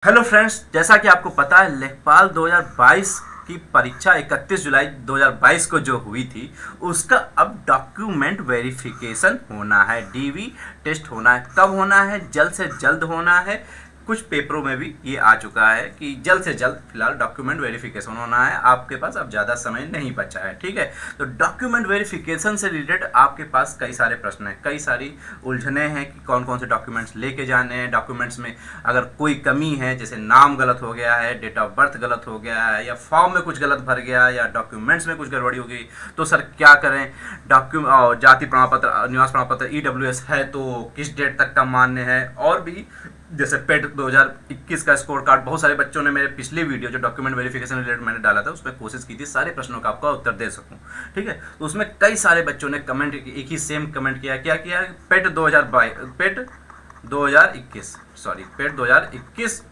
Hello friends, जैसा कि आपको पता है लेखपाल 2022 की परीक्षा 31 जुलाई 2022 को जो हुई थी उसका अब डॉक्यूमेंट वेरिफिकेशन होना है। डीवी टेस्ट होना है। कब होना है? जल्द से जल्द होना है। कुछ पेपरों में भी ये आ चुका है कि जल्द से जल्द फिलहाल डॉक्यूमेंट वेरिफिकेशन होना है। आपके पास अब ज़्यादा समय नहीं बचा है, ठीक है। तो डॉक्यूमेंट वेरिफिकेशन से रिलेटेड आपके पास कई सारे प्रश्न हैं, कई सारी उलझने हैं कि कौन कौन से डॉक्यूमेंट्स लेके जाने हैं। डॉक्यूमेंट्स में अगर कोई कमी है, जैसे नाम गलत हो गया है, डेट ऑफ बर्थ गलत हो गया है, या फॉर्म में कुछ गलत भर गया, या डॉक्यूमेंट्स में कुछ गड़बड़ी हो गई, तो सर क्या करें। जाति प्रमाण पत्र, निवास प्रमाण पत्र ईडब्ल्यूएस है तो किस डेट तक का मान्य है। और भी जैसे पेट 2021 का स्कोर कार्ड, बहुत सारे बच्चों ने मेरे पिछली वीडियो जो डॉक्यूमेंट वेरिफिकेशन रिलेटेड मैंने डाला था उसमें कोशिश की थी सारे प्रश्नों का आपका उत्तर दे सकूं, ठीक है। तो उसमें कई सारे बच्चों ने कमेंट, एक ही सेम कमेंट किया। क्या किया? पेट 2021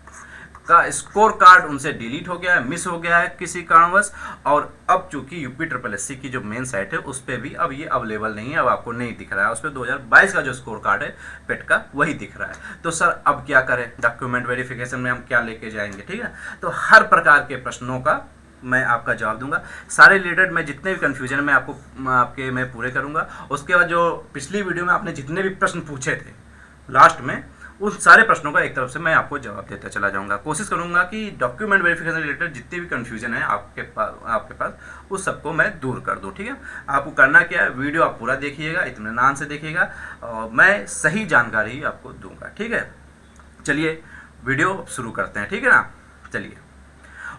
का स्कोर कार्ड उनसे डिलीट हो गया है, मिस हो गया है किसी कारणवश। और अब चूंकि यूपी ट्रिपल एस सी की जो मेन साइट है उस पर भी अब ये अवेलेबल नहीं है, अब आपको नहीं दिख रहा है। उस पर 2022 का जो स्कोर कार्ड है पेट का वही दिख रहा है। तो सर अब क्या करें? डॉक्यूमेंट वेरिफिकेशन में हम क्या लेके जाएंगे, ठीक है। तो हर प्रकार के प्रश्नों का मैं आपका जवाब दूंगा। सारे रिलेटेड मैं जितने भी कन्फ्यूजन में आपके मैं पूरे करूंगा। उसके बाद जो पिछली वीडियो में आपने जितने भी प्रश्न पूछे थे लास्ट में, उन सारे प्रश्नों का एक तरफ से मैं आपको जवाब देता चला जाऊंगा। कोशिश करूंगा कि डॉक्यूमेंट वेरिफिकेशन रिलेटेड जितनी भी कंफ्यूजन है आपके पास उस सबको मैं दूर कर दूं, ठीक है। आपको करना क्या है, वीडियो आप पूरा देखिएगा, इत्मीनान से देखिएगा और मैं सही जानकारी आपको दूंगा, ठीक है। चलिए वीडियो शुरू करते हैं, ठीक है ना। चलिए,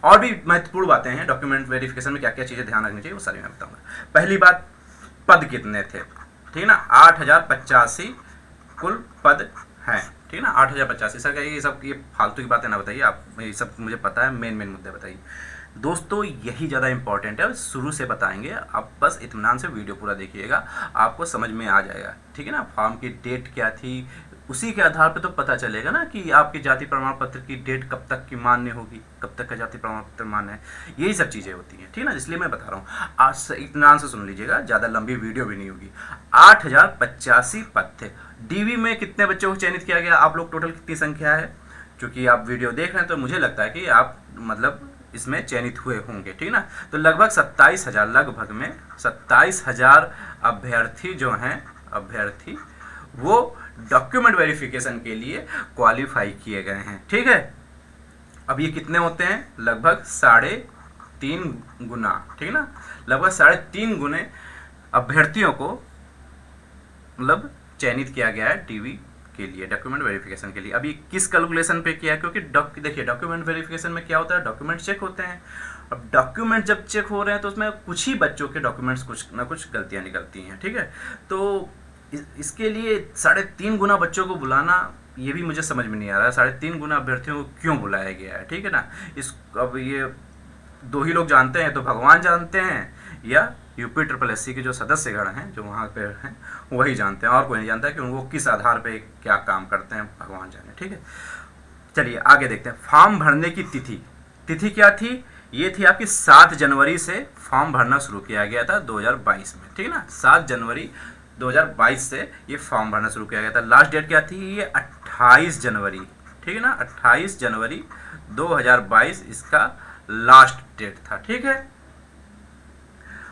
और भी महत्वपूर्ण बातें हैं डॉक्यूमेंट वेरिफिकेशन में, क्या क्या चीज़ें ध्यान रखनी चाहिए वो सारी मैं बताऊंगा। पहली बात, पद कितने थे, ठीक है ना। 8085 कुल पद हैं, ठीक है ना। 8085। सर ये फालतू की बातें ना बताइए आप, ये सब मुझे पता है, मेन मुद्दे बताइए दोस्तों। यही ज़्यादा इंपॉर्टेंट है, शुरू से बताएंगे। आप बस इत्मीनान से वीडियो पूरा देखिएगा, आपको समझ में आ जाएगा, ठीक है ना। फॉर्म की डेट क्या थी, उसी के आधार पे तो पता चलेगा ना कि आपकी जाति प्रमाण पत्र की डेट कब तक की मान्य होगी, कब तक का जाति प्रमाण पत्र मान्य है। यही सब चीज़ें होती हैं, ठीक है ना। इसलिए मैं बता रहा हूँ, आज इत्मीनान से सुन लीजिएगा, ज़्यादा लंबी वीडियो भी नहीं होगी। 8085 पद थे। डीवी में कितने बच्चों को चयनित किया गया, आप लोग टोटल कितनी संख्या है? क्योंकि आप वीडियो देख रहे हैं तो मुझे लगता है कि आप मतलब इसमें चयनित हुए होंगे, ठीक ना। तो लगभग 27,000, लगभग में 27,000 अभ्यर्थी जो हैं, अभ्यर्थी वो डॉक्यूमेंट वेरिफिकेशन के लिए क्वालिफाई किए गए हैं, ठीक है। अब ये कितने होते हैं? लगभग 3.5 गुना, ठीक है ना। लगभग 3.5 गुने अभ्यर्थियों को मतलब चयनित किया गया है डीवी के लिए, डॉक्यूमेंट वेरिफिकेशन के लिए। अभी किस कैलकुलेशन पे किया है? क्योंकि देखिए डॉक्यूमेंट वेरिफिकेशन में क्या होता है, डॉक्यूमेंट चेक होते हैं। अब डॉक्यूमेंट जब चेक हो रहे हैं तो उसमें कुछ ही बच्चों के डॉक्यूमेंट्स कुछ ना कुछ गलतियां निकलती हैं, ठीक है। तो इसके लिए 3.5 गुना बच्चों को बुलाना, ये भी मुझे समझ में नहीं आ रहा है 3.5 गुना अभ्यर्थियों को क्यों बुलाया गया है, ठीक है ना। अब ये दो ही लोग जानते हैं, तो भगवान जानते हैं या यूपी ट्रिपल एस सी के जो सदस्यगण हैं जो वहाँ पे हैं वही जानते हैं, और कोई नहीं जानता कि उनको किस आधार पे क्या काम करते हैं, भगवान जाने, ठीक है। चलिए आगे देखते हैं। फॉर्म भरने की तिथि क्या थी? ये थी आपकी 7 जनवरी से फॉर्म भरना शुरू किया गया था 2022 में, ठीक है ना। 7 जनवरी 2022 से ये फॉर्म भरना शुरू किया गया था। लास्ट डेट क्या थी? ये 28 जनवरी, ठीक है ना। 28 जनवरी 2022 इसका लास्ट डेट था, ठीक है।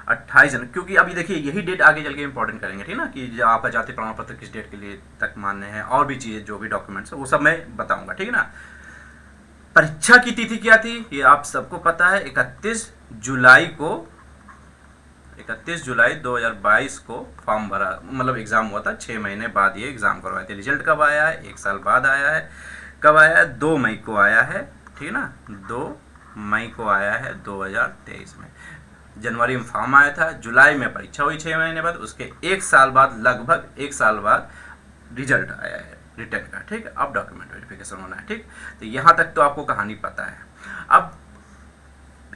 28 जनवरी, क्योंकि अभी देखिए यही डेट आगे चल के इंपॉर्टेंट करेंगे, ठीक है ना, कि आपका जाति प्रमाण पत्र किस डेट के लिए तक मान्य है, और भी चीज़ें जो भी डॉक्यूमेंट्स है वो सब मैं बताऊंगा, ठीक है ना। परीक्षा की तिथि क्या थी? ये आप सबको पता है, 31 जुलाई 2022 को फॉर्म भरा, मतलब एग्ज़ाम हुआ था। 6 महीने बाद ये एग्ज़ाम करवाए थे। रिजल्ट कब आया है? 1 साल बाद आया है। कब आया है? 2 मई को आया है, ठीक है ना। 2 मई को आया है 2023 में। जनवरी में फॉर्म आया था, जुलाई में परीक्षा हुई 6 महीने बाद, उसके 1 साल बाद, लगभग 1 साल बाद रिजल्ट आया है रिटर्न का, ठीक है। अब डॉक्यूमेंट वेरिफिकेशन होना है, ठीक। तो यहाँ तक तो आपको कहानी पता है। अब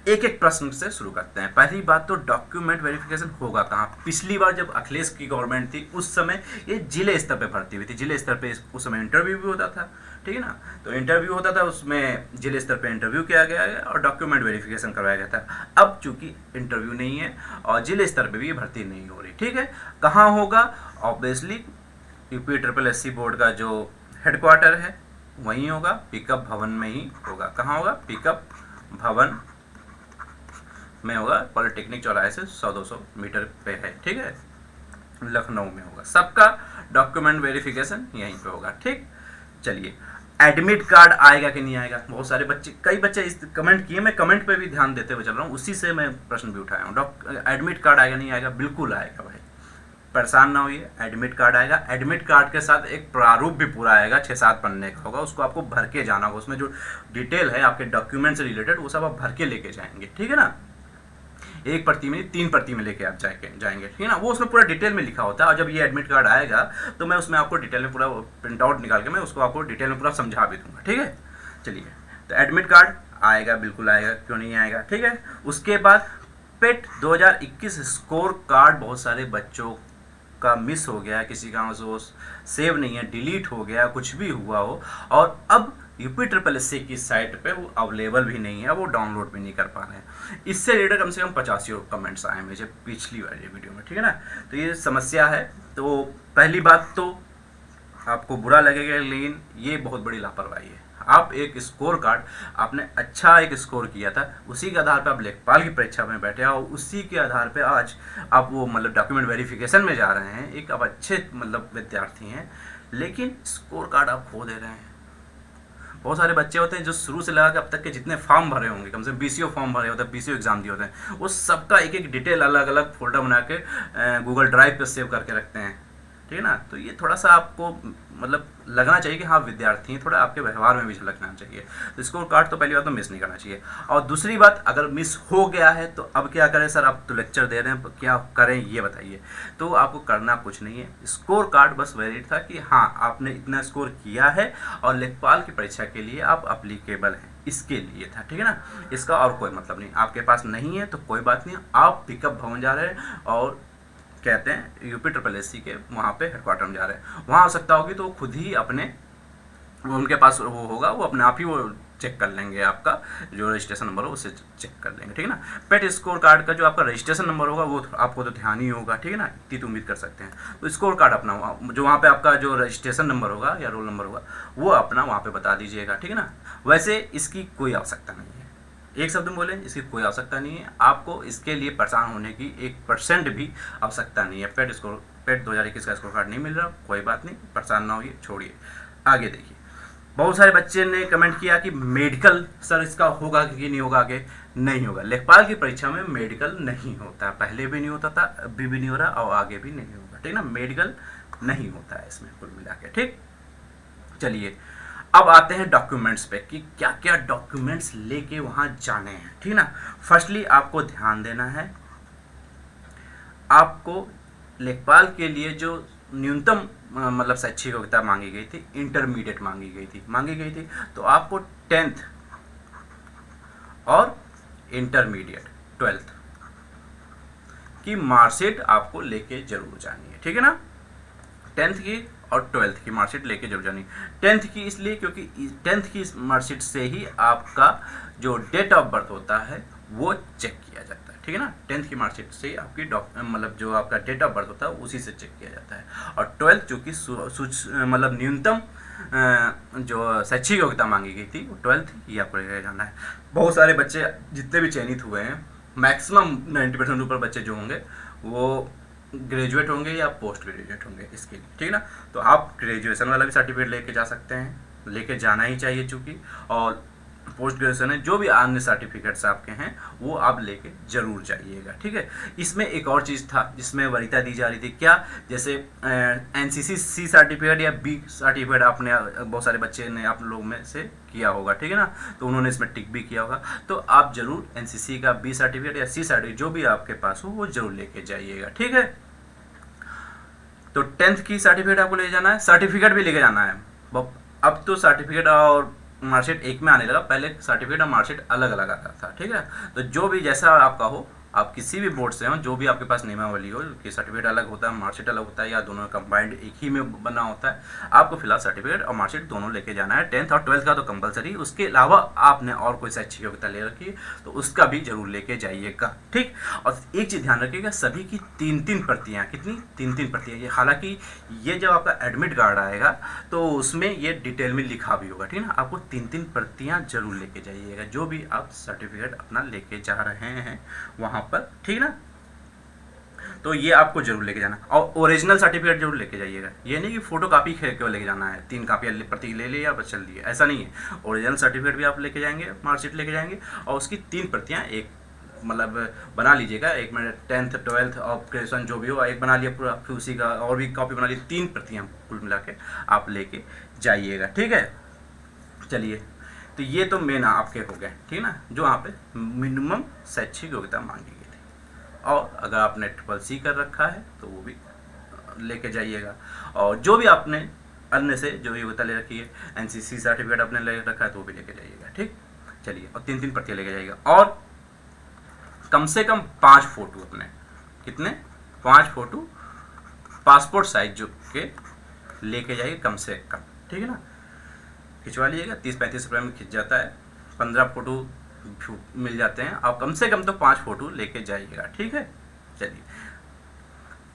एक एक प्रश्न से शुरू करते हैं। पहली बात तो डॉक्यूमेंट वेरिफिकेशन होगा कहाँ? पिछली बार जब अखिलेश की गवर्नमेंट थी उस समय ये जिले स्तर पे भर्ती हुई थी। जिले स्तर पे उस समय इंटरव्यू भी होता था, ठीक है ना। तो इंटरव्यू होता था, उसमें जिले स्तर पे इंटरव्यू किया गया है और डॉक्यूमेंट वेरिफिकेशन करवाया गया था। अब चूंकि इंटरव्यू नहीं है और जिले स्तर पे भी भर्ती नहीं हो रही, ठीक है। कहाँ होगा? Obviously UP triple S C board का जो हेडक्वार्टर है वहीं होगा, पिकअप भवन में ही होगा। कहाँ होगा? पिकअप भवन में होगा, पॉलिटेक्निक चौराहे से 100-200 मीटर पे है, ठीक है, लखनऊ में होगा। सबका डॉक्यूमेंट वेरिफिकेशन यहीं पे होगा, ठीक। चलिए, एडमिट कार्ड आएगा कि नहीं आएगा? बहुत सारे बच्चे, कई बच्चे इस कमेंट किए, मैं कमेंट पे भी ध्यान देते हुए चल रहा हूँ, उसी से मैं प्रश्न भी उठाया हूँ। एडमिट कार्ड आएगा नहीं आएगा? बिल्कुल आएगा भाई, परेशान ना होइए, एडमिट कार्ड आएगा। एडमिट कार्ड के साथ एक प्रारूप भी पूरा आएगा, 6-7 पन्ने का होगा, उसको आपको भर के जाना होगा। उसमें जो डिटेल है आपके डॉक्यूमेंट से रिलेटेड, वो सब आप भर के लेके जाएंगे, ठीक है ना। एक प्रति में 3 प्रति में लेके आप जाएंगे, ठीक है ना। वो उसमें पूरा डिटेल में लिखा होता है, और जब ये एडमिट कार्ड आएगा तो मैं उसमें आपको डिटेल में पूरा प्रिंट आउट निकाल के मैं उसको आपको डिटेल में पूरा समझा भी दूंगा, ठीक है। चलिए, तो एडमिट कार्ड आएगा, बिल्कुल आएगा, क्यों नहीं आएगा, ठीक है। उसके बाद पेट 2021 स्कोर कार्ड बहुत सारे बच्चों का मिस हो गया, किसी का वो सेव नहीं है, डिलीट हो गया, कुछ भी हुआ हो, और अब UPSSC की साइट पे वो अवेलेबल भी नहीं है, वो डाउनलोड भी नहीं कर पा रहे हैं। इससे रिलेटेड कम से कम 85 कमेंट्स आए मुझे पिछली वाली वीडियो में, ठीक है ना। तो ये समस्या है। तो पहली बात तो आपको बुरा लगेगा, लेकिन ये बहुत बड़ी लापरवाही है। आप एक स्कोर कार्ड, आपने अच्छा एक स्कोर किया था, उसी के आधार पर आप लेखपाल की परीक्षा में बैठे और उसी के आधार पर आज आप वो मतलब डॉक्यूमेंट वेरिफिकेशन में जा रहे हैं, एक आप अच्छे मतलब विद्यार्थी हैं, लेकिन स्कोर कार्ड आप खो दे रहे हैं। बहुत सारे बच्चे होते हैं जो शुरू से लगा के अब तक के जितने फॉर्म भरे होंगे, कम से कम BCO फॉर्म भरे होते हैं, BCO एग्जाम दिए होते हैं, वो सबका एक एक डिटेल अलग अलग फोल्डर बना के गूगल ड्राइव पे सेव करके रखते हैं, ठीक है ना। तो ये थोड़ा सा आपको मतलब लगना चाहिए कि हाँ विद्यार्थी हैं, थोड़ा आपके व्यवहार में भी झलकना चाहिए। तो स्कोर कार्ड तो पहली बात तो मिस नहीं करना चाहिए। और दूसरी बात, अगर मिस हो गया है तो अब क्या करें सर? आप तो लेक्चर दे रहे हैं, क्या करें ये बताइए। तो आपको करना कुछ नहीं है, स्कोर कार्ड बस वैलिड था कि हाँ आपने इतना स्कोर किया है और लेखपाल की परीक्षा के लिए आप अप्लीकेबल हैं, इसके लिए था, ठीक है ना। इसका और कोई मतलब नहीं। आपके पास नहीं है तो कोई बात नहीं, आप पिकअप भवन जा रहे हैं और कहते हैं UPSSC के वहाँ पे हेडक्वार्टर में जा रहे हैं, वहाँ आवश्यकता होगी तो वो खुद ही अपने, उनके पास वो होगा, वो अपने आप ही वो चेक कर लेंगे, आपका जो रजिस्ट्रेशन नंबर हो उसे चेक कर लेंगे, ठीक है ना। पेट स्कोर कार्ड का जो आपका रजिस्ट्रेशन नंबर होगा वो आपको तो ध्यान ही होगा, ठीक है ना, इतनी तो उम्मीद कर सकते हैं। तो स्कोर कार्ड अपना जो वहाँ पे आपका जो रजिस्ट्रेशन नंबर होगा या रोल नंबर होगा वो अपना वहाँ पे बता दीजिएगा, ठीक है ना। वैसे इसकी कोई आवश्यकता नहीं है, एक शब्द में बोले, इसकी कोई आवश्यकता नहीं है। आपको इसके लिए परेशान होने की 1% भी आवश्यकता नहीं है। पेट 2021 का स्कोर कार्ड नहीं मिल रहा, कोई बात नहीं, परेशान ना होइए, छोड़िए। आगे देखिए, बहुत सारे बच्चे ने कमेंट किया कि मेडिकल सर इसका होगा कि नहीं होगा, आगे नहीं होगा। लेखपाल की परीक्षा में मेडिकल नहीं होता, पहले भी नहीं होता था, अभी भी नहीं हो रहा और आगे भी नहीं होगा, ठीक ना। मेडिकल नहीं होता है इसमें कुल मिला के, ठीक। चलिए, अब आते हैं डॉक्यूमेंट्स पे कि क्या क्या डॉक्यूमेंट्स लेके वहां जाने हैं, ठीक ना। फर्स्टली आपको ध्यान देना है, आपको लेखपाल के लिए जो न्यूनतम मतलब शैक्षिक योग्यता मांगी गई थी, इंटरमीडिएट मांगी गई थी, तो आपको 10th और इंटरमीडिएट 12th की मार्कशीट आपको लेके जरूर जानी है, ठीक है ना। 10th की और 12th की मार्कशीट लेके जरूर जानी। 10th की इसलिए क्योंकि 10th की मार्कशीट से ही आपका जो डेट ऑफ बर्थ होता है वो चेक किया जाता है, ठीक है ना। 10th की मार्कशीट से ही आपकी मतलब जो आपका डेट ऑफ बर्थ होता है उसी से चेक किया जाता है। और 12th जो कि मतलब न्यूनतम जो शैक्षिक योग्यता मांगी गई थी वो 12th ही आपको लेके जाना है। बहुत सारे बच्चे जितने भी चयनित हुए हैं, मैक्सिमम 90% ऊपर बच्चे जो होंगे वो ग्रेजुएट होंगे या पोस्ट ग्रेजुएट होंगे इसके लिए, ठीक है ना। तो आप ग्रेजुएशन वाला भी सर्टिफिकेट लेके जा सकते हैं, लेके जाना ही चाहिए चूँकि, और पोस्ट ग्रेजुएशन है जो भी अन्य सर्टिफिकेट्स आपके हैं वो आप लेके जरूर जाइएगा, ठीक है। इसमें एक और चीज़ था जिसमें वरीयता दी जा रही थी, क्या जैसे NCC C सर्टिफिकेट या B सर्टिफिकेट आपने बहुत सारे बच्चे ने आप लोग में से किया होगा, ठीक है ना, तो उन्होंने इसमें टिक भी किया होगा। तो आप जरूर NCC का B सर्टिफिकेट या C सर्टिफिकेट जो भी आपके पास हो वो जरूर लेके जाइएगा, ठीक है। तो 10th की सर्टिफिकेट आपको ले जाना है, सर्टिफिकेट भी लेके जाना है। अब तो सर्टिफिकेट और मार्कशीट एक में आने लगा, पहले सर्टिफिकेट और मार्कशीट अलग अलग आता था, ठीक है। तो जो भी जैसा आपका हो आप किसी भी बोर्ड से हो, जो भी आपके पास नियमावली हो, कि सर्टिफिकेट अलग होता है, मार्कशीट अलग होता है, या दोनों कंबाइंड एक ही में बना होता है, आपको फिलहाल सर्टिफिकेट और मार्कशीट दोनों लेके जाना है। 10th और 12th का तो कंपलसरी, उसके अलावा आपने और कोई शैक्षिक योग्यता ले रखी है तो उसका भी जरूर लेके जाइएगा, ठीक। और एक चीज़ ध्यान रखिएगा, सभी की 3-3 प्रतियाँ, कितनी 3-3 प्रतियाँ, ये हालांकि ये जब आपका एडमिट कार्ड आएगा तो उसमें ये डिटेल में लिखा भी होगा, ठीक ना। आपको 3-3 प्रतियाँ जरूर लेके जाइएगा जो भी आप सर्टिफिकेट अपना लेके जा रहे हैं वहाँ पर, ठीक ना। तो ये आपको जरूर लेके जाना, और ओरिजिनल सर्टिफिकेट जरूर लेके जाइएगा। ये नहीं कि फोटो कापी केवल लेके जाना है, 3 कापियाँ प्रति ले लिया बस चल दिए, ऐसा नहीं है। ओरिजिनल सर्टिफिकेट भी आप लेके जाएंगे, मार्कशीट लेके जाएंगे, और उसकी 3 प्रतियाँ एक मतलब बना लीजिएगा। एक में 10th 12th और ग्रेजुएशन जो भी हो एक बना लिया पूरा, फिर उसी का और भी कॉपी बना ली, 3 प्रतियाँ कुल मिला के आप लेके जाइएगा, ठीक है। चलिए, तो ये तो मेन आपके हो गए, ठीक ना, जो वहाँ पे मिनिमम शैक्षिक योग्यता मांगी गई थी। और अगर आपने CCC कर रखा है तो वो भी लेके जाइएगा, और जो भी आपने अन्य से जो योग्यता ले रखी है, NCC सर्टिफिकेट आपने ले रखा है तो वो भी लेके जाइएगा, ठीक। चलिए, और 3-3 प्रतियाँ लेके जाइएगा, और कम से कम 5 फोटो अपने, कितने 5 फोटो पासपोर्ट साइज जो के लेके जाइए कम से कम, ठीक है ना। खिंचवा लीजिएगा, 30-35 रुपये में खिंच जाता है, 15 फोटो मिल जाते हैं। आप कम से कम तो 5 फोटो लेके जाइएगा, ठीक है। चलिए,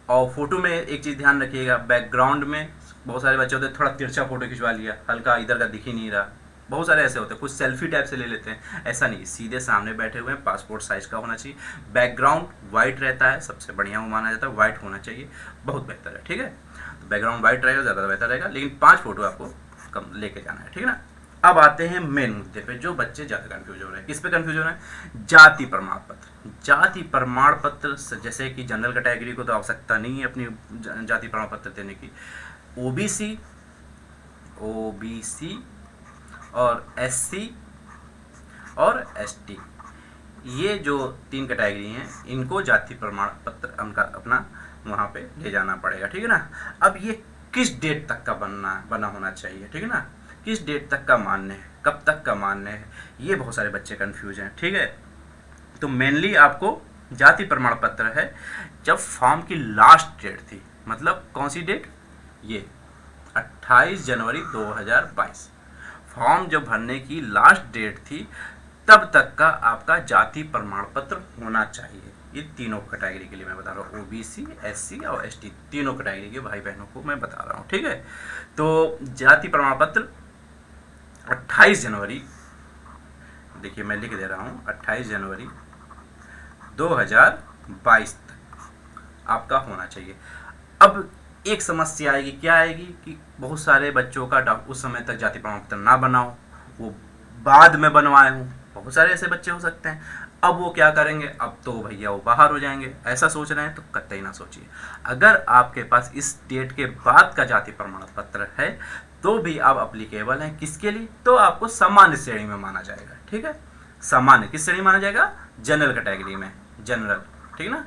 और फोटो में एक चीज़ ध्यान रखिएगा, बैकग्राउंड में बहुत सारे बच्चे होते हैं थोड़ा तिरछा फोटो खिंचवा लिया, हल्का इधर का दिख ही नहीं रहा, बहुत सारे ऐसे होते हैं, कुछ सेल्फी टाइप से ले लेते हैं, ऐसा नहीं, सीधे सामने बैठे हुए हैं, पासपोर्ट साइज का होना चाहिए, बैकग्राउंड वाइट रहता है, सबसे बढ़िया वो माना जाता है, वाइट होना चाहिए, बहुत बेहतर है, ठीक है। तो बैकग्राउंड वाइट रहेगा ज़्यादा बेहतर रहेगा, लेकिन 5 फोटो आपको कम लेके जाना है, ठीक है ना। अब आते हैं मेन मुद्दे पे, जो बच्चे ज़्यादा कन्फ्यूज हो रहे हैं। किस पे कन्फ्यूज हो रहे हैं? जाति प्रमाण पत्र। जाति प्रमाण पत्र जैसे कि जनरल कैटेगरी को तो आवश्यकता नहीं है अपनी जाति प्रमाण पत्र देने की, ओबीसी और एससी और एसटी, ये जो 3 कैटेगरी हैं इनको जाति प्रमाण पत्र उनका अपना वहाँ पे ले जाना पड़ेगा, ठीक है ना। अब ये किस डेट तक का बना होना चाहिए, ठीक है ना, किस डेट तक का मान्य है, कब तक का मान्य है, ये बहुत सारे बच्चे कंफ्यूज हैं, ठीक है। तो मेनली आपको जाति प्रमाण पत्र है जब फॉर्म की लास्ट डेट थी, मतलब कौन सी डेट, ये 28 जनवरी 2022 फॉर्म जब भरने की लास्ट डेट थी तब तक का आपका जाति प्रमाण पत्र होना चाहिए। ये तीनों कैटेगरी के लिए मैं बता रहा हूँ, ओबीसी, एससी और एसटी, तीनों कैटेगरी के भाई बहनों को मैं बता रहा हूँ, ठीक है। तो जाति प्रमाण पत्र 28 जनवरी, देखिए मैं लिख दे रहा हूँ, 28 जनवरी 2022 तक आपका होना चाहिए। अब एक समस्या आएगी, क्या आएगी कि बहुत सारे बच्चों का उस समय तक जाति प्रमाण पत्र ना बनाओ, वो बाद में बनवाए हों, बहुत सारे ऐसे बच्चे हो सकते हैं। अब वो क्या करेंगे, अब तो भैया वो बाहर हो जाएंगे, ऐसा सोच रहे हैं तो कतई ना सोचिए। अगर आपके पास इस डेट के बाद का जाति प्रमाण पत्र है तो भी आप अप्लीकेबल हैं, किसके लिए, तो आपको सामान्य श्रेणी में माना जाएगा, ठीक है। सामान्य किस श्रेणी माना जाएगा, जनरल कैटेगरी में, जनरल, ठीक ना,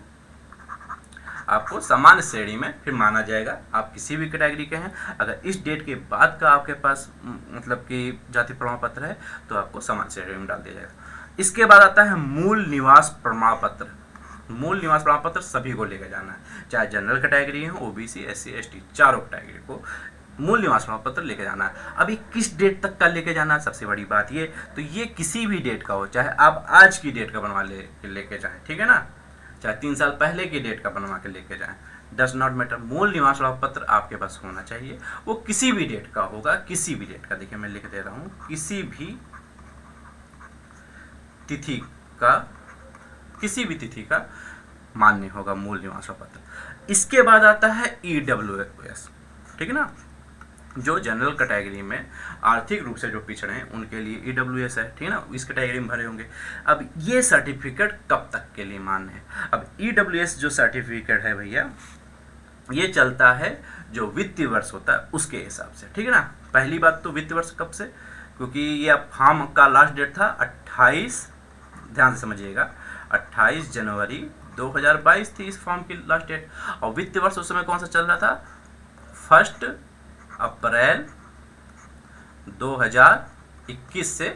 आपको सामान्य श्रेणी में फिर माना जाएगा। आप किसी भी कैटेगरी के हैं, अगर इस डेट के बाद का आपके पास मतलब कि जाति प्रमाण पत्र है तो आपको सामान्य श्रेणी में डाल दिया जाएगा। इसके बाद आता है मूल निवास प्रमाण पत्र। मूल निवास प्रमाण पत्र सभी को लेकर जाना है, चाहे जनरल कैटेगरी है, ओबीसी, एससी, एसटी, चारों कैटेगरी को मूल निवास प्रमाण पत्र लेके जाना है। अभी किस डेट तक का लेके जाना है, सबसे बड़ी बात ये, तो ये किसी भी डेट का हो, चाहे आप आज की डेट का बनवा लेके जाएं, ठीक है ना, चाहे 3 साल पहले की डेट का बनवा के लेके जाएं, डज नॉट मैटर, मूल निवास प्रमाण पत्र आपके पास होना चाहिए। वो किसी भी डेट का होगा, किसी भी डेट का, देखिए मैं लिख दे रहा हूँ, किसी भी तिथि का, किसी भी तिथि का मान्य होगा मूल निवास प्रमाण पत्र। इसके बाद आता है EWS, ठीक है ना, जो जनरल कैटेगरी में आर्थिक रूप से जो पिछड़े हैं उनके लिए EWS है, ठीक है ना, इस कैटेगरी में भरे होंगे। अब ये सर्टिफिकेट कब तक के लिए मान्य है, अब EWS जो सर्टिफिकेट है भैया, ये चलता है जो वित्तीय वर्ष होता है उसके हिसाब से, ठीक है ना। पहली बात तो वित्तीय वर्ष कब से, क्योंकि ये फॉर्म का लास्ट डेट था 28, ध्यान से समझिएगा, 28 जनवरी 2022 थी इस फॉर्म की लास्ट डेट, और वित्तीय वर्ष उस समय कौन सा चल रहा था, 1 अप्रैल 2021 से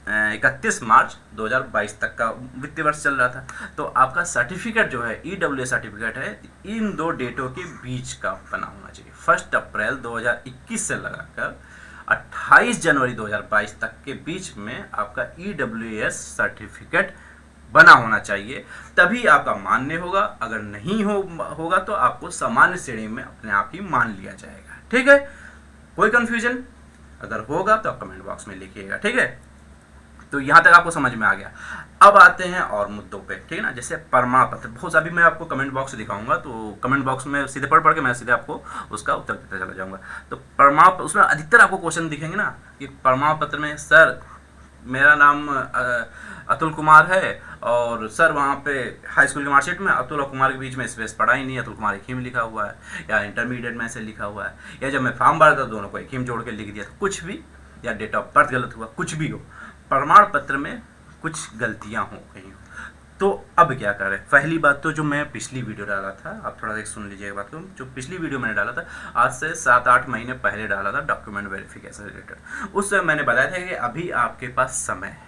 31 मार्च 2022 तक का वित्तीय वर्ष चल रहा था। तो आपका सर्टिफिकेट जो है ईडब्ल्यूए सर्टिफिकेट है इन दो डेटों के बीच का बना होना चाहिए। 1 अप्रैल 2021 से लगाकर 28 जनवरी 2022 तक के बीच में आपका ईडब्ल्यूएस सर्टिफिकेट बना होना चाहिए, तभी आपका मान्य होगा। अगर नहीं होगा तो आपको सामान्य श्रेणी में अपने आप ही मान लिया जाएगा। ठीक है, कोई कंफ्यूजन अगर होगा तो कमेंट बॉक्स में लिखिएगा। ठीक है, तो यहां तक आपको समझ में आ गया। अब आते हैं और मुद्दों पे, ठीक है ना। जैसे प्रमाण पत्र, बहुत अभी मैं आपको कमेंट बॉक्स दिखाऊंगा, तो कमेंट बॉक्स में सीधे पढ़ के मैं सीधे आपको उसका उत्तर देता चला जाऊंगा। तो प्रमाण, उसमें अधिकतर आपको क्वेश्चन दिखेंगे ना कि प्रमाण पत्र में सर मेरा नाम अतुल कुमार है और सर वहाँ पे हाई स्कूल की मार्कशीट में अतुल और कुमार के बीच में स्पेस पड़ा ही नहीं, अतुल कुमार एक ही में लिखा हुआ है, या इंटरमीडिएट में ऐसे लिखा हुआ है, या जब मैं फॉर्म भरा था दोनों को एक ही में जोड़ के लिख दिया, कुछ भी, या डेट ऑफ बर्थ गलत हुआ, कुछ भी हो, प्रमाण पत्र में कुछ गलतियां हो गई। तो अब क्या करें? पहली बात तो जो मैं पिछली वीडियो डाला था, आप थोड़ा सा सुन लीजिएगा बात को, जो पिछली वीडियो मैंने डाला था आज से 7-8 महीने पहले डाला था डॉक्यूमेंट वेरिफिकेशन रिलेटेड। उस समय मैंने बताया था कि अभी आपके पास समय है,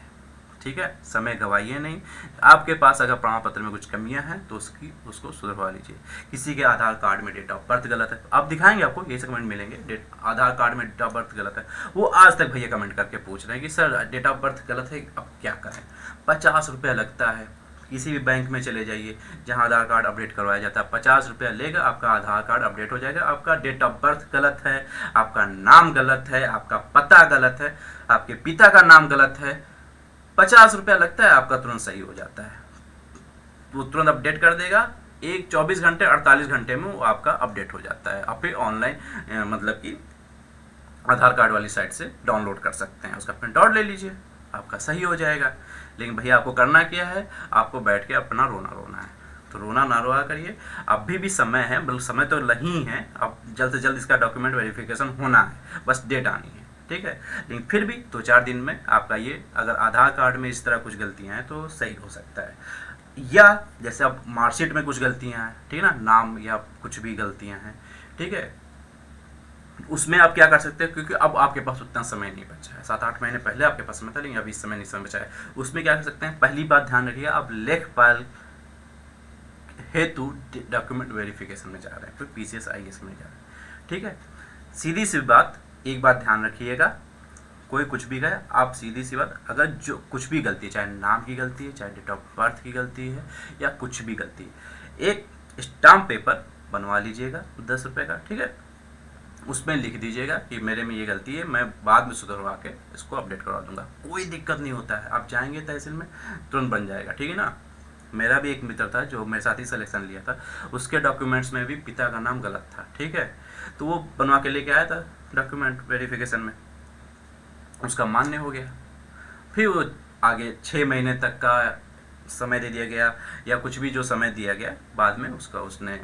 ठीक है, समय गवाइए नहीं। आपके पास अगर प्रमाण पत्र में कुछ कमियां हैं तो उसको सुधरवा लीजिए। किसी के आधार कार्ड में डेट ऑफ बर्थ गलत है, आप दिखाएंगे, आपको ये कमेंट मिलेंगे आधार कार्ड में डेट ऑफ बर्थ गलत है, वो आज तक भैया कमेंट करके पूछ रहे हैं कि सर डेट ऑफ बर्थ गलत है, अब क्या करें। 50 रुपया लगता है, किसी भी बैंक में चले जाइए जहां आधार कार्ड अपडेट करवाया जाता है, 50 रुपया लेगा, आपका आधार कार्ड अपडेट हो जाएगा। आपका डेट ऑफ बर्थ गलत है, आपका नाम गलत है, आपका पता गलत है, आपके पिता का नाम गलत है, 50 रुपया लगता है, आपका तुरंत सही हो जाता है, वो तुरंत अपडेट कर देगा। 24 घंटे 48 घंटे में वो आपका अपडेट हो जाता है। आप ऑनलाइन मतलब कि आधार कार्ड वाली साइट से डाउनलोड कर सकते हैं, उसका प्रिंट आउट ले लीजिए, आपका सही हो जाएगा। लेकिन भैया आपको करना क्या है, आपको बैठ के अपना रोना है, तो रोना ना रोआ करिए, अभी भी समय है, बल्कि समय तो नहीं है, अब जल्द से जल्द इसका डॉक्यूमेंट वेरिफिकेशन होना है, बस डेट आनी है, ठीक है। लेकिन फिर भी 2-4 दिन में आपका ये, अगर आधार कार्ड में इस तरह कुछ गलतियां हैं तो सही हो सकता है, या जैसे अब मार्कशीट में कुछ गलतियां हैं, ठीक है ना, नाम या कुछ भी गलतियां हैं, ठीक है, उसमें आप क्या कर सकते हैं, क्योंकि अब आपके पास उतना समय नहीं बचा है, 7-8 महीने पहले आपके पास समय था, लेकिन अभी इस समय नहीं समय बचा है। उसमें क्या कर सकते हैं, पहली बात ध्यान रखिए, आप लेखपाल हेतु डॉक्यूमेंट वेरिफिकेशन में जा रहे हैं, फिर PCS IAS में जा रहे हैं, ठीक है। सीधी सी बात, एक बात ध्यान रखिएगा, कोई कुछ भी गया, आप सीधी सी बात, अगर जो कुछ भी गलती है, चाहे नाम की गलती है, चाहे डेट ऑफ बर्थ की गलती है, या कुछ भी गलती है, एक स्टाम्प पेपर बनवा लीजिएगा 10 रुपये का, ठीक है, उसमें लिख दीजिएगा कि मेरे में ये गलती है, मैं बाद में सुधरवा के इसको अपडेट करवा दूंगा, कोई दिक्कत नहीं होता है। आप जाएंगे तहसील में, तुरंत बन जाएगा, ठीक है ना। मेरा भी एक मित्र था जो मेरे साथ ही सिलेक्शन लिया था, उसके डॉक्यूमेंट्स में भी पिता का नाम गलत था, ठीक है, तो वो बनवा के लेके आया था डॉक्यूमेंट वेरिफिकेशन में, उसका मान्य हो गया। फिर वो आगे 6 महीने तक का समय दे दिया गया, या कुछ भी जो समय दिया गया, बाद में उसका उसने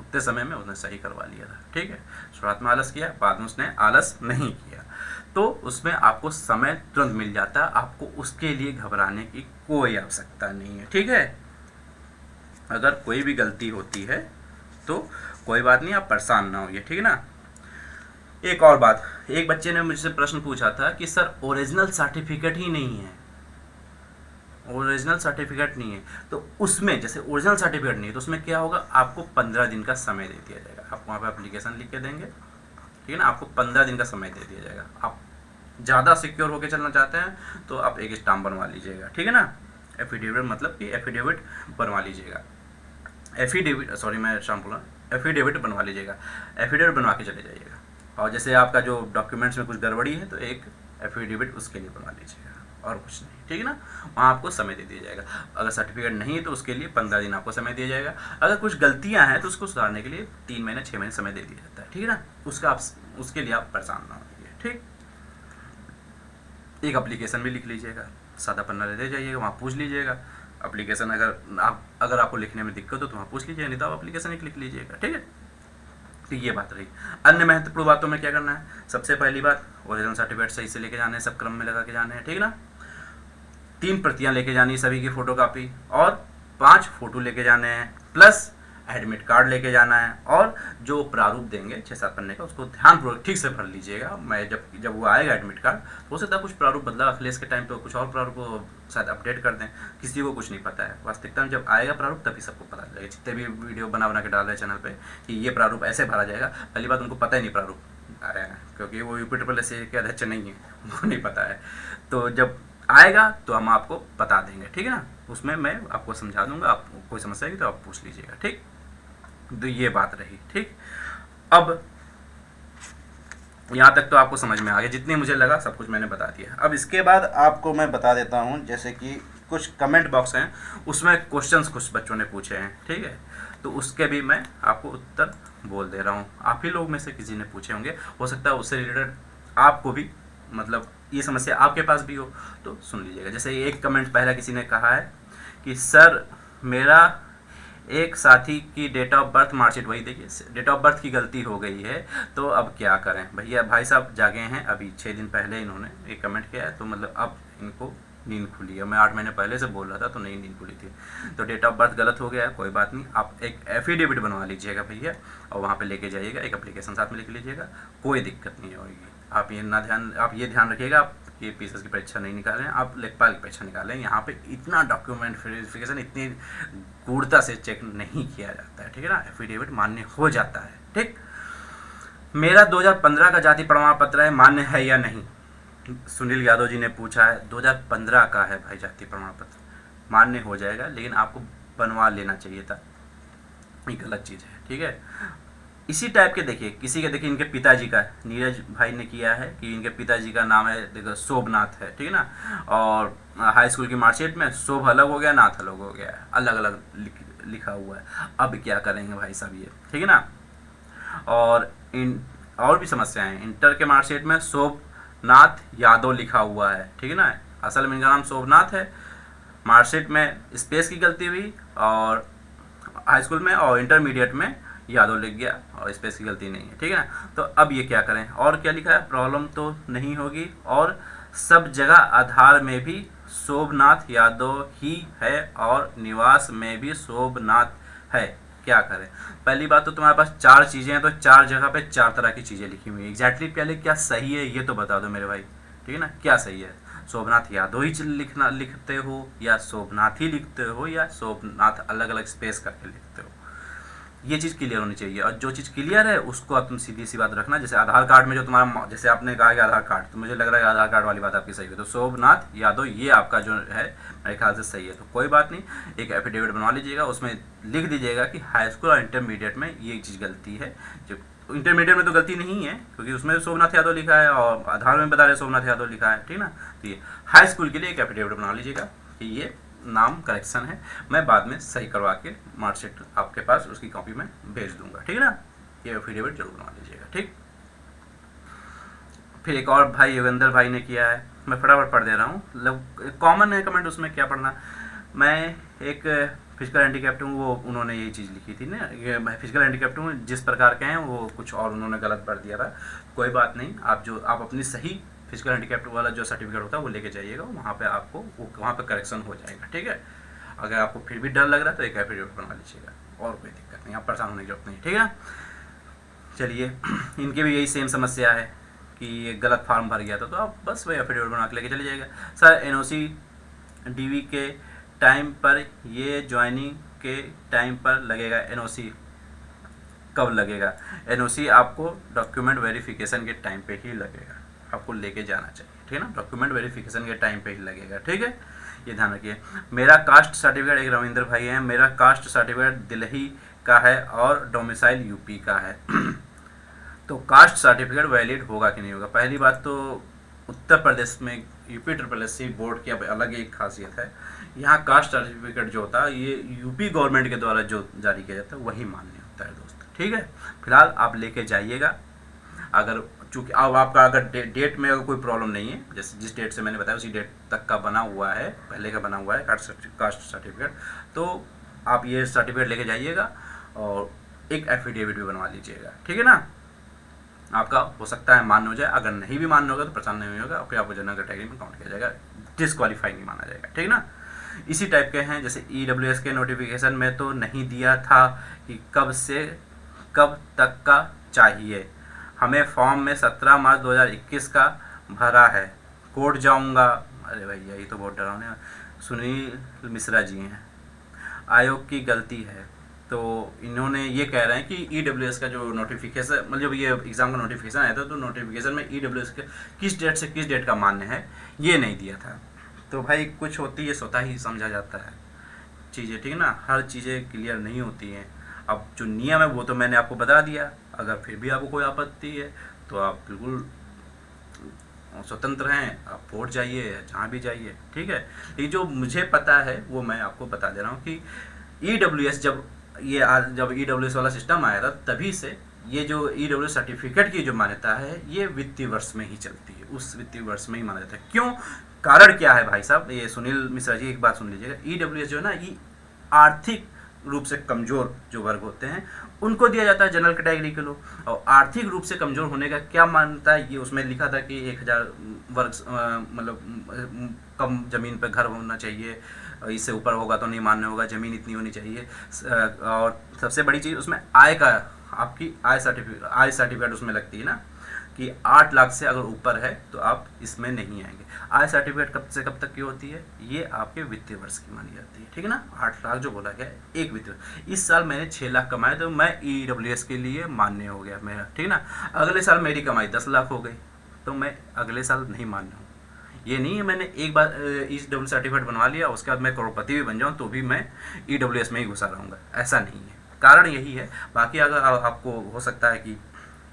उतने समय में उसने सही करवा लिया था, ठीक है। शुरुआत में आलस किया, बाद में उसने आलस नहीं किया, तो उसमें आपको समय तुरंत मिल जाता है, आपको उसके लिए घबराने की कोई आवश्यकता नहीं है, ठीक है। अगर कोई भी गलती होती है तो कोई बात नहीं, आप परेशान ना होइए, ठीक है ना। एक और बात, एक बच्चे ने मुझसे प्रश्न पूछा था कि सर ओरिजिनल सर्टिफिकेट ही नहीं है, ओरिजिनल सर्टिफिकेट नहीं है, तो उसमें जैसे ओरिजिनल सर्टिफिकेट नहीं है तो उसमें क्या होगा, आपको 15 दिन का समय दे दिया जाएगा। आप वहाँ पे एप्लीकेशन लिख के देंगे, ठीक है ना, आपको 15 दिन का समय दे दिया जाएगा। आप ज़्यादा सिक्योर होकर चलना चाहते हैं तो आप एक स्टाम्प बनवा लीजिएगा, ठीक है ना, एफिडेविट, मतलब कि एफिडेविट बनवा लीजिएगा, एफिडेविट, सॉरी मैं स्टाम्प बोला, एफिडेविट बनवा लीजिएगा, एफिडेविट बनवा के चले जाइएगा। और जैसे आपका जो डॉक्यूमेंट्स में कुछ गड़बड़ी है तो एक एफिडेविट उसके लिए बनवा लीजिएगा, और कुछ नहीं, ठीक है ना। वहाँ आपको समय दे दिया जाएगा। अगर सर्टिफिकेट नहीं है तो उसके लिए 15 दिन आपको समय दिया जाएगा। अगर कुछ गलतियाँ हैं तो उसको सुधारने के लिए 3 महीने 6 महीने समय दे दिया जाता है, ठीक है ना। उसके लिए आप परेशान ना होइए, ठीक। एक एप्लीकेशन भी लिख लीजिएगा, सादा पन्ना ले जाइएगा, वहाँ पूछ लीजिएगा एप्लीकेशन, अगर आपको लिखने में दिक्कत हो तो वहाँ पूछ लीजिएगा, नहीं तो आप एप्लीकेशन एक लिख लीजिएगा, ठीक है। तो ये बात रही। अन्य महत्वपूर्ण बातों में क्या करना है, सबसे पहली बात, ओरिजिनल सर्टिफिकेट सही से लेके जाने हैं, सब क्रम में लगा के जाने हैं, ठीक है ना। 3 प्रतियां लेके जानी है सभी की फोटोकॉपी, और 5 फोटो लेके जाने हैं, प्लस एडमिट कार्ड लेके जाना है, और जो प्रारूप देंगे 6-7 पन्ने का उसको ध्यानपूर्वक ठीक से भर लीजिएगा। मैं जब वो आएगा एडमिट कार्ड, हो सकता है कुछ प्रारूप बदला, अखिलेश के टाइम पे कुछ और प्रारूप को शायद अपडेट कर दें, किसी को कुछ नहीं पता है। वास्तविकता में जब आएगा प्रारूप तभी सबको पता चलेगा। जितने भी वीडियो बना के डाल रहे हैं चैनल पर कि ये प्रारूप ऐसे भरा जाएगा, पहली बात उनको पता ही नहीं प्रारूप आया है, क्योंकि वो UPSSC के अध्यक्ष नहीं है, उनको नहीं पता है। तो जब आएगा तो हम आपको बता देंगे, ठीक है ना, उसमें मैं आपको समझा दूंगा। आपको कोई समस्या है तो आप पूछ लीजिएगा, ठीक। तो ये बात रही, ठीक। अब यहाँ तक तो आपको समझ में आ गया, जितनी मुझे लगा सब कुछ मैंने बता दिया। अब इसके बाद आपको मैं बता देता हूँ, जैसे कि कुछ कमेंट बॉक्स हैं उसमें क्वेश्चंस कुछ बच्चों ने पूछे हैं, ठीक है, तो उसके भी मैं आपको उत्तर बोल दे रहा हूँ। आप ही लोग में से किसी ने पूछे होंगे, हो सकता है उससे रिलेटेड आपको भी मतलब ये समस्या आपके पास भी हो, तो सुन लीजिएगा। जैसे एक कमेंट पहला किसी ने कहा है कि सर मेरा एक साथी की डेट ऑफ बर्थ मार्कशीट, वही देखिए डेट ऑफ बर्थ की गलती हो गई है, तो अब क्या करें। भैया भाई साहब जागे हैं, अभी 6 दिन पहले इन्होंने एक कमेंट किया है, तो मतलब अब इनको नींद खुली है। मैं 8 महीने पहले से बोल रहा था तो नहीं नींद खुली थी। तो डेट ऑफ बर्थ गलत हो गया है, कोई बात नहीं, आप एक एफिडेविट बनवा लीजिएगा भैया, और वहाँ पे लेके जाइएगा, एक एप्लीकेशन साथ में लिख लीजिएगा, कोई दिक्कत नहीं होगी। आप ये ध्यान रखिएगा, आप ये PSS की परीक्षा नहीं निकालें, आप लेखपाल की परीक्षा निकालें। यहाँ पे इतना डॉक्यूमेंट वेरिफिकेशन इतनी गूढ़ता से चेक नहीं किया जाता है, ठीक है ना, एफिडेविट मान्य हो जाता है, ठीक। मेरा 2015 का जाति प्रमाण पत्र है, मान्य है या नहीं, सुनील यादव जी ने पूछा है। 2015 का है भाई जाति प्रमाण पत्र, मान्य हो जाएगा, लेकिन आपको बनवा लेना चाहिए था, ये गलत चीज़ है, ठीक है। इसी टाइप के देखिए, किसी के देखिए इनके पिताजी का, नीरज भाई ने किया है कि इनके पिताजी का नाम है देखो शोभनाथ है, ठीक है ना, और हाई स्कूल की मार्कशीट में शोभ अलग हो गया, नाथ अलग हो गया, अलग अलग लिखा हुआ है। अब क्या करेंगे भाई साहब ये, ठीक है ना। और भी समस्याएं हैं, इंटर के मार्कशीट में शोभनाथ यादव लिखा हुआ है, ठीक है ना, असल में इनका नाम शोभनाथ है, मार्कशीट में स्पेस की गलती हुई, और हाई स्कूल में और इंटरमीडिएट में यादव लिख गया और स्पेस की गलती नहीं है, ठीक है ना। तो अब ये क्या करें, और क्या लिखा है, प्रॉब्लम तो नहीं होगी, और सब जगह आधार में भी शोभनाथ यादव ही है और निवास में भी शोभनाथ है, क्या करें। पहली बात तो तुम्हारे पास 4 चीज़ें हैं, तो 4 जगह पे 4 तरह की चीज़ें लिखी हुई है। एग्जैक्टली पहले क्या सही है ये तो बता दो मेरे भाई, ठीक है ना, क्या सही है, शोभनाथ यादव ही लिखते हो, या शोभनाथ ही लिखते हो, या शोभनाथ अलग अलग स्पेस करके लिखते हो, ये चीज़ क्लियर होनी चाहिए। और जो चीज़ क्लियर है उसको आप तुम सीधी सी बात रखना। जैसे आधार कार्ड में जो तुम्हारा, जैसे आपने कहा कि आधार कार्ड, तो मुझे लग रहा है आधार कार्ड वाली बात आपकी सही है, तो शोभनाथ यादव ये आपका जो है मेरे ख्याल से सही है, तो कोई बात नहीं, एक एफिडेविट बनवा लीजिएगा, उसमें लिख दीजिएगा कि हाई स्कूल और इंटरमीडिएट में ये चीज़ गलती है। जो इंटरमीडिएट में तो गलती नहीं है, क्योंकि उसमें शोभनाथ यादव लिखा है और आधार में बता रहे शोभनाथ यादव लिखा है, ठीक ना। तो ये हाई स्कूल के लिए एक एफिडेविट बना लीजिएगा कि ये नाम करेक्शन है, मैं बाद में सही करवा के मार्कशीट आपके पास उसकी कॉपी में भेज दूंगा, ठीक है ना। ये एफिडेविट जरूर बना लीजिएगा, ठीक। फिर एक और भाई योगेंद्र भाई ने किया है, मैं फटाफट पढ़ दे रहा हूँ, कॉमन है कमेंट, उसमें क्या पढ़ना। मैं एक फिजिकल हैंडीकैप्ट हूँ, वो उन्होंने ये चीज़ लिखी थी ना, ये मैं फिजिकल हैंडीकैप्ट हूँ, जिस प्रकार के हैं वो कुछ और उन्होंने गलत भर दिया था। कोई बात नहीं, आप अपनी सही फिजिकल हैंडीकैप्ट वाला जो सर्टिफिकेट होता है वो लेके जाइएगा, वहाँ पे आपको वहाँ पे करेक्शन हो जाएगा, ठीक है। अगर आपको फिर भी डर लग रहा है तो एक एफिडेविट बनवा लीजिएगा, और कोई दिक्कत नहीं, आप परेशान होने की जरूरत नहीं, ठीक है। चलिए, इनके भी यही सेम समस्या है कि ये गलत फॉर्म भर गया था, तो आप बस वही एफिडेविट बना के लेके चले जाइएगा। सर NOC DV के टाइम पर, ये ज्वाइनिंग के टाइम पर लगेगा, NOC कब लगेगा। NOC आपको डॉक्यूमेंट वेरिफिकेशन के टाइम पे ही लगेगा, आपको लेके जाना चाहिए, ठीक है ना, डॉक्यूमेंट वेरिफिकेशन के टाइम पे ही लगेगा, ठीक है, ये ध्यान रखिए। मेरा कास्ट सर्टिफिकेट, एक रविंद्र भाई हैं, मेरा कास्ट सर्टिफिकेट दिल्ली का है और डोमिसाइल UP का है तो कास्ट सर्टिफिकेट वैलिड होगा कि नहीं होगा। पहली बात तो उत्तर प्रदेश में UPSSC बोर्ड की अब अलग एक खासियत है, यहाँ कास्ट सर्टिफिकेट जो होता है ये UP गवर्नमेंट के द्वारा जो जारी किया जाता है वही मान्य होता है दोस्त, ठीक है। फिलहाल आप लेके जाइएगा, अगर चूँकि अब आपका अगर डेट में अगर कोई प्रॉब्लम नहीं है, जैसे जिस डेट से मैंने बताया उसी डेट तक का बना हुआ है, पहले का बना हुआ है कास्ट सर्टिफिकेट, तो आप ये सर्टिफिकेट लेके जाइएगा और एक एफिडेविट भी बनवा लीजिएगा, ठीक है ना। आपका हो सकता है मान्य हो जाए, अगर नहीं भी मान्य होगा तो परेशान नहीं होगा, आपको जनरल कैटेगरी में काउंट किया जाएगा, डिस्क्वालीफाई नहीं माना जाएगा, ठीक है ना। इसी टाइप के हैं। जैसे EWS के नोटिफिकेशन में तो नहीं दिया था कि कब से कब तक का चाहिए, हमें फॉर्म में 17 मार्च 2021 का भरा है, कोर्ट जाऊंगा। अरे भैया ये तो बहुत डरावने। सुनील मिश्रा जी हैं, आयोग की गलती है। तो इन्होंने ये कह रहे हैं कि EWS का जो नोटिफिकेशन, मतलब ये एग्ज़ाम का नोटिफिकेशन आया था, तो नोटिफिकेशन में EWS के किस डेट से किस डेट का मान्य है ये नहीं दिया था। तो भाई कुछ होती है स्वतः ही समझा जाता है चीज़ें, ठीक है ना, हर चीज़ें क्लियर नहीं होती हैं। अब जो नियम है वो तो मैंने आपको बता दिया, अगर फिर भी आपको कोई आपत्ति है तो आप बिल्कुल स्वतंत्र हैं, आप वोट जाइए या जहाँ भी जाइए, ठीक है। ये जो मुझे पता है वो मैं आपको बता दे रहा हूँ कि EWS जब EWS वाला सिस्टम आया था तभी से ये जो EWS सर्टिफिकेट की जो मान्यता है ये वित्तीय वर्ष में ही चलती है, उस वित्तीय वर्ष में ही माना जाता है। क्यों, कारण क्या है भाई साहब, ये सुनील मिश्रा जी एक बात सुन लीजिएगा। EWS जो है ना, ये आर्थिक रूप से कमज़ोर जो वर्ग होते हैं उनको दिया जाता है, जनरल कैटेगरी के लोग। और आर्थिक रूप से कमज़ोर होने का क्या मानता है, ये उसमें लिखा था कि 1000 वर्ग मतलब कम ज़मीन पर घर होना चाहिए, इससे ऊपर होगा तो नहीं मान्य होगा, ज़मीन इतनी होनी चाहिए। और सबसे बड़ी चीज़ उसमें आय का, आपकी आय सर्टिफिकेट उसमें लगती है ना, कि 8 लाख से अगर ऊपर है तो आप इसमें नहीं आएंगे। आय सर्टिफिकेट कब से कब तक की होती है, ये आपके वित्तीय वर्ष की मानी जाती है, ठीक है ना। 8 लाख जो बोला गया है एक वित्तीय वर्ष। इस साल मैंने 6 लाख कमाए तो मैं EWS के लिए मान्य हो गया मेरा, ठीक है ना। अगले साल मेरी कमाई 10 लाख हो गई तो मैं अगले साल नहीं मान्य हूँ। ये नहीं है मैंने एक बार EWS सर्टिफिकेट बनवा लिया उसके बाद मैं करोड़पति भी बन जाऊँ तो भी मैं EWS में ही घुसा रहूँगा, ऐसा नहीं है। कारण यही है। बाकी अगर आपको हो सकता है कि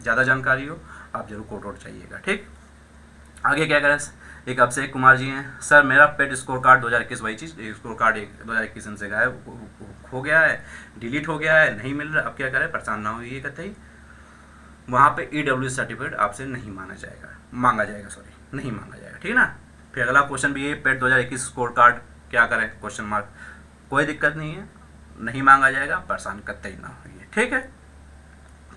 ज़्यादा जानकारी हो, आप जरूर कोर्ट वोट चाहिएगा, ठीक। आगे क्या करें, एक अभिषेक कुमार जी हैं, सर मेरा पेड स्कोर कार्ड 2021, वही चीज़, स्कोर कार्ड 2021 से गायब हो गया है, डिलीट हो गया है, नहीं मिल रहा, अब क्या करें, परेशान ना होइए कहते ही। वहाँ पे EWS सर्टिफिकेट आपसे नहीं मांगा जाएगा, नहीं मांगा जाएगा, ठीक है ना। फिर अगला क्वेश्चन भी है, पेड 2021 स्कोर कार्ड क्या करें, क्वेश्चन मार्क। कोई दिक्कत नहीं है, नहीं मांगा जाएगा, परेशान करते ही ना होइए, ठीक है।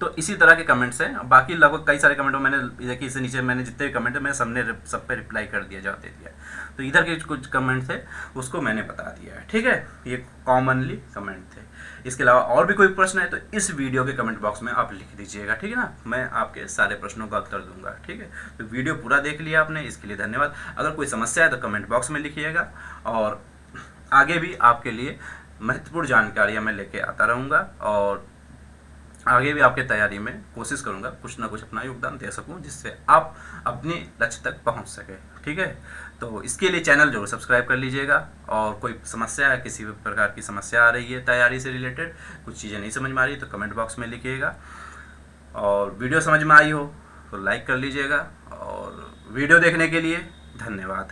तो इसी तरह के कमेंट्स हैं। बाकी लगभग कई सारे कमेंटों मैंने देखिए, इससे नीचे मैंने जितने भी कमेंट है मैं सब पे रिप्लाई कर दिया, जवाब दे दिया। तो इधर के कुछ कमेंट थे उसको मैंने बता दिया है, ठीक है। ये कॉमनली कमेंट थे। इसके अलावा और भी कोई प्रश्न है तो इस वीडियो के कमेंट बॉक्स में आप लिख दीजिएगा, ठीक है ना। मैं आपके सारे प्रश्नों का उत्तर दूंगा, ठीक है। तो वीडियो पूरा देख लिया आपने, इसके लिए धन्यवाद। अगर कोई समस्या है तो कमेंट बॉक्स में लिखिएगा, और आगे भी आपके लिए महत्वपूर्ण जानकारियाँ मैं लेके आता रहूँगा, और आगे भी आपके तैयारी में कोशिश करूंगा कुछ ना कुछ अपना योगदान दे सकूं, जिससे आप अपने लक्ष्य तक पहुंच सके, ठीक है। तो इसके लिए चैनल जरूर सब्सक्राइब कर लीजिएगा। और कोई समस्या है, किसी भी प्रकार की समस्या आ रही है तैयारी से रिलेटेड, कुछ चीज़ें नहीं समझ में आ रही तो कमेंट बॉक्स में लिखिएगा। और वीडियो समझ में आई हो तो लाइक कर लीजिएगा। और वीडियो देखने के लिए धन्यवाद।